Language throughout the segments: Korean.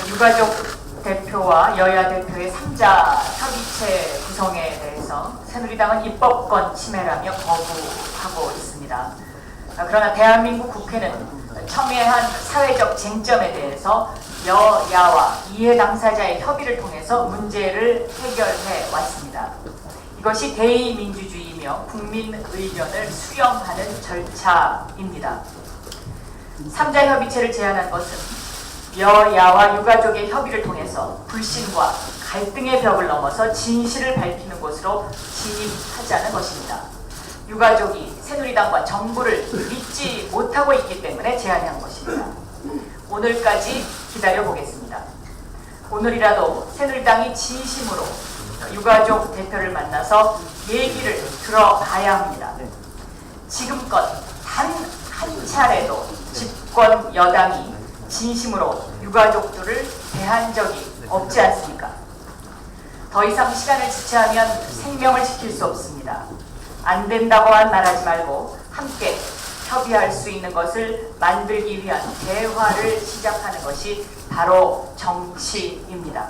유가족 대표와 여야 대표의 3자 협의체 구성에 대해서 새누리당은 입법권 침해라며 거부하고 있습니다. 그러나 대한민국 국회는 첨예한 사회적 쟁점에 대해서 여야와 이해 당사자의 협의를 통해서 문제를 해결해 왔습니다. 이것이 대의민주주의이며 국민 의견을 수렴하는 절차입니다. 3자 협의체를 제안한 것은 여야와 유가족의 협의를 통해서 불신과 갈등의 벽을 넘어서 진실을 밝히는 곳으로 진입하자는 것입니다. 유가족이 새누리당과 정부를 믿지 못하고 있기 때문에 제안한 것입니다. 오늘까지 기다려보겠습니다. 오늘이라도 새누리당이 진심으로 유가족 대표를 만나서 얘기를 들어봐야 합니다. 지금껏 단 한 차례도 집권 여당이 진심으로 유가족들을 대한 적이 없지 않습니까? 더 이상 시간을 지체하면 생명을 지킬 수 없습니다. 안 된다고만 말하지 말고 함께 협의할 수 있는 것을 만들기 위한 대화를 시작하는 것이 바로 정치입니다.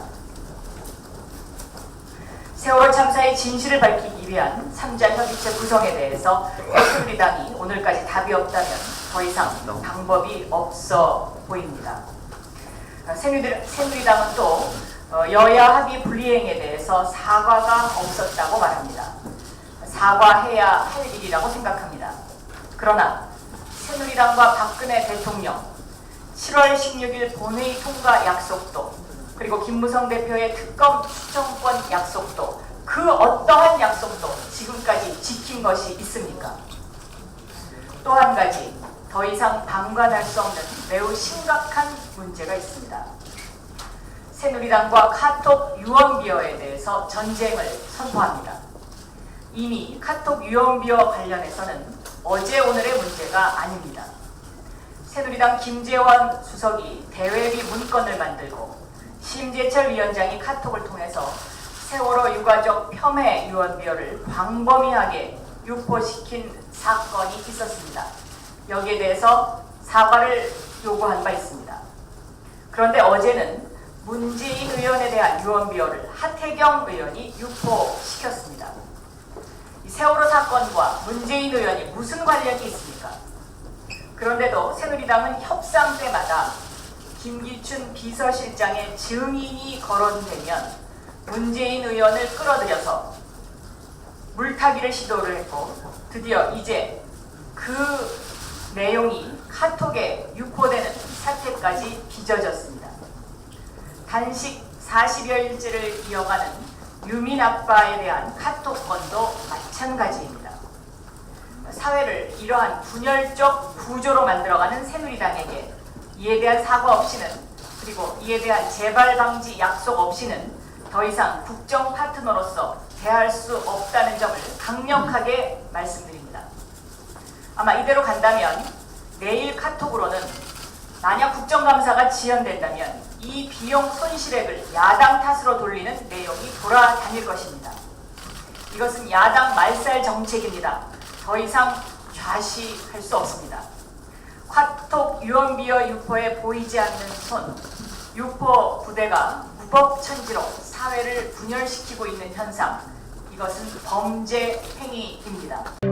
세월호 참사의 진실을 밝히기 위한 3자 협의체 구성에 대해서 새누리당이 오늘까지 답이 없다면 더 이상 방법이 없어 보입니다. 새누리당은 또 여야 합의 불이행에 대해서 사과가 없었다고 말합니다. 사과해야 할 일이라고 생각합니다. 그러나 새누리당과 박근혜 대통령 7월 16일 본회의 통과 약속도 그리고 김무성 대표의 특검 추천권 약속도 그 어떠한 약속도 지금까지 지킨 것이 있습니까? 또 한 가지 더 이상 방관할 수 없는 매우 심각한 문제가 있습니다. 새누리당과 카톡 유언비어에 대해서 전쟁을 선포합니다. 이미 카톡 유언비어 관련해서는 어제 오늘의 문제가 아닙니다. 새누리당 김재원 수석이 대외비 문건을 만들고 심재철 위원장이 카톡을 통해서 세월호 유가족 폄훼 유언비어를 광범위하게 유포시킨 사건이 있었습니다. 여기에 대해서 사과를 요구한 바 있습니다. 그런데 어제는 문재인 의원에 대한 유언비어를 하태경 의원이 유포시켰습니다. 이 세월호 사건과 문재인 의원이 무슨 관련이 있습니까? 그런데도 새누리당은 협상 때마다 김기춘 비서실장의 증인이 거론되면 문재인 의원을 끌어들여서 물타기를 시도를 했고 드디어 이제 그 내용이 카톡에 유포되는 사태까지 빚어졌습니다. 단식 40여일째를 이어가는 유민 아빠에 대한 카톡 건도 마찬가지입니다. 사회를 이러한 분열적 구조로 만들어가는 새누리당에게 이에 대한 사과 없이는 그리고 이에 대한 재발 방지 약속 없이는 더 이상 국정 파트너로서 대할 수 없다는 점을 강력하게 말씀드립니다. 아마 이대로 간다면 내일 카톡으로는 만약 국정감사가 지연된다면 이 비용 손실액을 야당 탓으로 돌리는 내용이 돌아다닐 것입니다. 이것은 야당 말살 정책입니다. 더 이상 좌시할 수 없습니다. 카톡 유언비어 유포에 보이지 않는 손, 유포 부대가 무법천지로 사회를 분열시키고 있는 현상, 이것은 범죄 행위입니다.